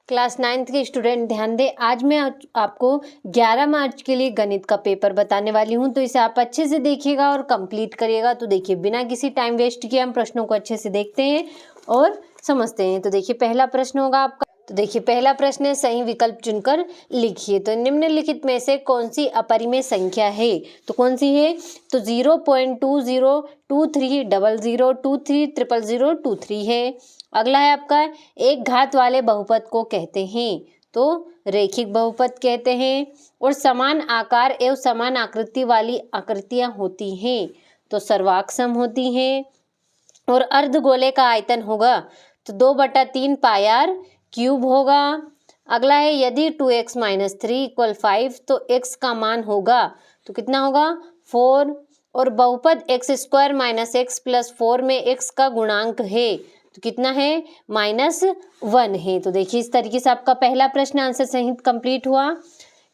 Class 9th के student ध्यान दें। आज मैं आपको 11 मार्च के लिए गणित का पेपर बताने वाली हूं, तो इसे आप अच्छे से देखिएगा और कंप्लीट करिएगा। तो देखिए, बिना किसी टाइम वेस्ट किए हम प्रश्नों को अच्छे से देखते हैं और समझते हैं। तो देखिए, पहला प्रश्न होगा आपका। तो देखिए, पहला प्रश्न है, सही विकल्प चुनकर लिखिए। तो निम्नलिखित में से कौन सी अपरिमेय संख्या है? तो कौन सी है? तो 0.2023002333 है। अगला है आपका, एक घात वाले बहुपद को कहते हैं? तो रैखिक बहुपद कहते हैं। और समान आकार एवं समान आकृति वाली आकृतियां होती हैं तो सर्वाक्षम होती हैं। और अर्धगोले का आयतन होगा तो 2/3 पाई क्यूब होगा। अगला है, यदि 2x - 3 = 5 तो x का मान होगा तो कितना होगा? 4। और बहुपद x² - x + 4 में x का गुणांक है तो कितना है? -1 है। तो देखिए, इस तरीके से आपका पहला प्रश्न आंसर सहित कंप्लीट हुआ।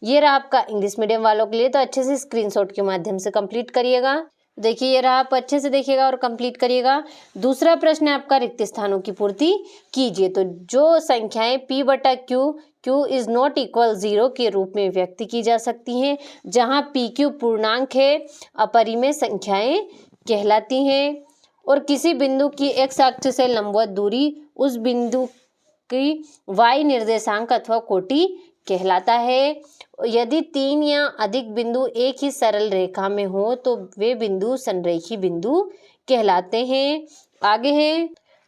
ये रहा आपका इंग्लिश मीडियम वालों के लिए, तो अच्छे से स्क्रीनशॉट के माध्यम से कंप्लीट करिएगा। देखिए, ये रहा, आप अच्छे से देखिएगा और कंप्लीट करिएगा। दूसरा प्रश्न है आपका, रिक्त स्थानों की पूर्ति कीजिए। तो जो संख्याएं p/q q ≠ 0 के रूप में व्यक्त की जा सकती हैं, जहां pq पूर्णांक है, अपरिमेय संख्याएं कहलाती हैं। और किसी बिंदु की x अक्ष से लंबवत दूरी उस बिंदु की y निर्देशांक अथवा कोटि कहलाता है। यदि 3 या अधिक बिंदु एक ही सरल रेखा में हो तो वे बिंदु संरेखी बिंदु कहलाते हैं।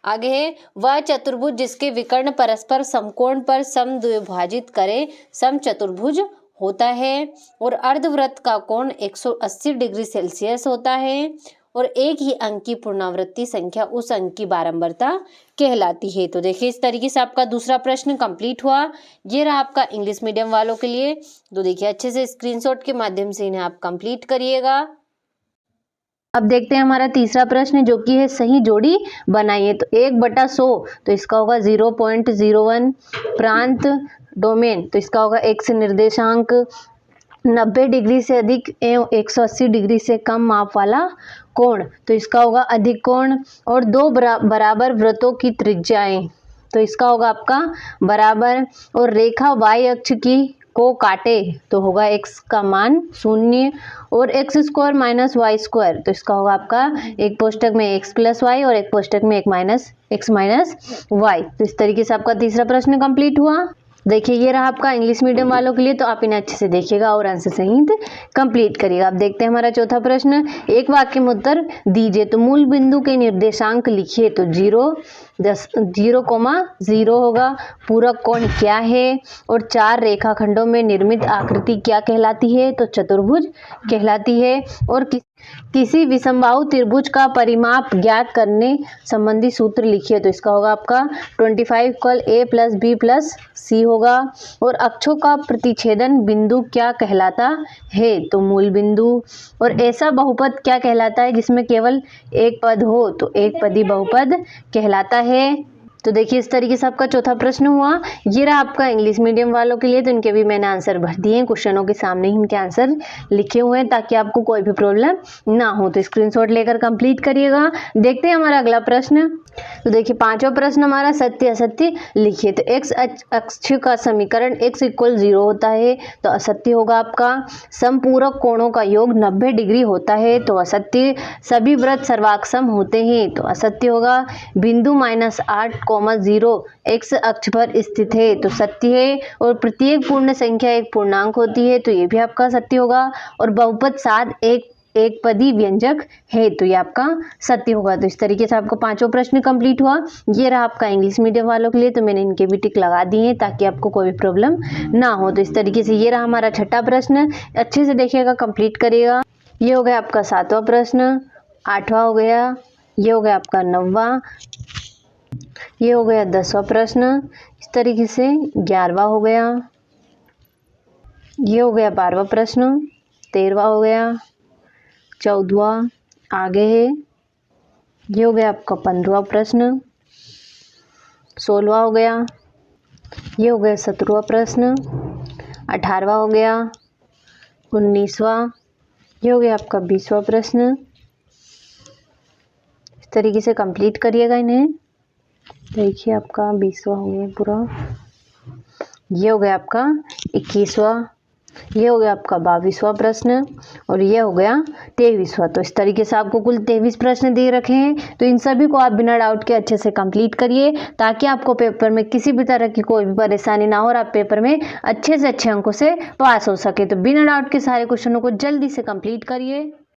आगे है वह चतुर्भुज जिसके विकर्ण परस्पर समकोण पर समद्विभाजित करे समचतुर्भुज होता है। और अर्धवृत्त का कोण 180 डिग्री सेल्सियस होता है। और एक ही अंक की पुनरावृत्ति संख्या उस अंक की बारंबारता कहलाती है। तो देखिए, इस तरीके से आपका दूसरा प्रश्न कंप्लीट हुआ। ये रहा आपका इंग्लिश मीडियम वालों के लिए। तो देखिए, अच्छे से स्क्रीनशॉट के माध्यम से इन्हें आप कंप्लीट करिएगा। अब देखते हैं हमारा तीसरा प्रश्न, जो कि है सही जोड़ी बनाइए। तो 1/100 तो इसका होगा 0.01। प्रांत डोमेन तो इसका होगा x निर्देशांक। 90 डिग्री से अधिक एवं 180 डिग्री से कम माप वाला कोण तो इसका होगा अधिक कोण। और दो बराबर वृत्तों की त्रिज्याएं तो इसका होगा आपका बराबर। और रेखा y अक्ष की को काटे तो होगा x का मान 0। और x² - y² तो इसका होगा आपका एक कोष्टक में x + y और एक कोष्टक में x - y। तो इस तरीके से आपका तीसरा प्रश्न कंप्लीट हुआ। देखिए, ये रहा आपका इंग्लिश मीडियम वालों के लिए, तो आप इन्हें अच्छे से देखिएगा और आंसर सहित कंप्लीट करिएगा। अब देखते हैं हमारा चौथा प्रश्न, एक वाक्य में उत्तर दीजिए। तो मूल बिंदु के निर्देशांक लिखिए। तो 0,0 होगा। पूरक कोण क्या है? और 4 रेखाखंडों में निर्मित आकृति क्या कहलाती है? तो चतुर्भुज कहलाती है। और किसी विषमबाहु त्रिभुज का परिमाप ज्ञात करने संबंधी सूत्र लिखिए। तो इसका होगा आपका 25 = a + b + c होगा। और अक्षों का प्रतिच्छेदन बिंदु क्या कहलाता है? तो मूल बिंदु। और ऐसा बहुपद क्या कहलाता है जिसमें केवल एक पद हो? तो एक पदी बहुपद कहलाता है। तो देखिए, इस तरीके से आपका चौथा प्रश्न हुआ। ये रहा आपका इंग्लिश मीडियम वालों के लिए, तो इनके भी मैंने आंसर भर दिए हैं। क्वेश्चनों के सामने ही इनके आंसर लिखे हुए हैं ताकि आपको कोई भी प्रॉब्लम ना हो। तो स्क्रीनशॉट लेकर कंप्लीट करिएगा। देखते हैं हमारा अगला प्रश्न। तो देखिए, पांचवा प्रश्न हमारा, सत्य असत्य लिखिए। तो x अक्ष का समीकरण x = 0 होता है तो असत्य होगा आपका। समपूरक कोणों का योग 90 डिग्री होता है तो असत्य। सभी वृत्त सर्वाक्षम होते हैं तो असत्य होगा। बिंदु -8,0 x अक्ष पर स्थित है तो सत्य है। और प्रत्येक पूर्ण संख्या एक पूर्णांक होती है तो ये भी आपका सत्य होगा। और बहुपद 7 एक पदी व्यंजक है तो ये आपका सत्य होगा। तो इस तरीके से आपको पांचों प्रश्न कंप्लीट हुआ। ये रहा आपका इंग्लिश मीडियम वालों के लिए, तो मैंने इनके भी टिक लगा दिए हैं ताकि आपको कोई भी प्रॉब्लम ना हो। तो इस तरीके से ये रहा हमारा छठा प्रश्न, अच्छे से देखिएगा, कंप्लीट करिएगा। ये हो गया आपका 7वां प्रश्न, 8वां हो गया, ये हो गया आपका 9वां, ये हो गया 10वां प्रश्न। इस तरीके से 11वां हो गया, ये हो गया 12वां प्रश्न, 13वां हो गया, 14वां आगे है, ये हो गया आपका 15वां प्रश्न, 16वां हो गया, ये हो गया 17वां प्रश्न, 18वां हो गया, 19वां, ये हो गया आपका 20वां प्रश्न। इस तरीके से कंप्लीट करिएगा इन्हें। देखिए, आपका 20वां हो गया पूरा। ये हो गया आपका 21वां, ये हो गया आपका 22वां प्रश्न और ये हो गया 23वां। तो इस तरीके से आपको कुल 23 प्रश्न दे रखे हैं। तो इन सभी को आप बिना डाउट के अच्छे से कंप्लीट करिए ताकि आपको पेपर में किसी भी तरह की कोई भी परेशानी ना हो और आप पेपर में अच्छे से अच्छे अंकों से पास हो सके। तो बिना डाउट के सारे क्वेश्चनों को जल्दी से कंप्लीट करिए।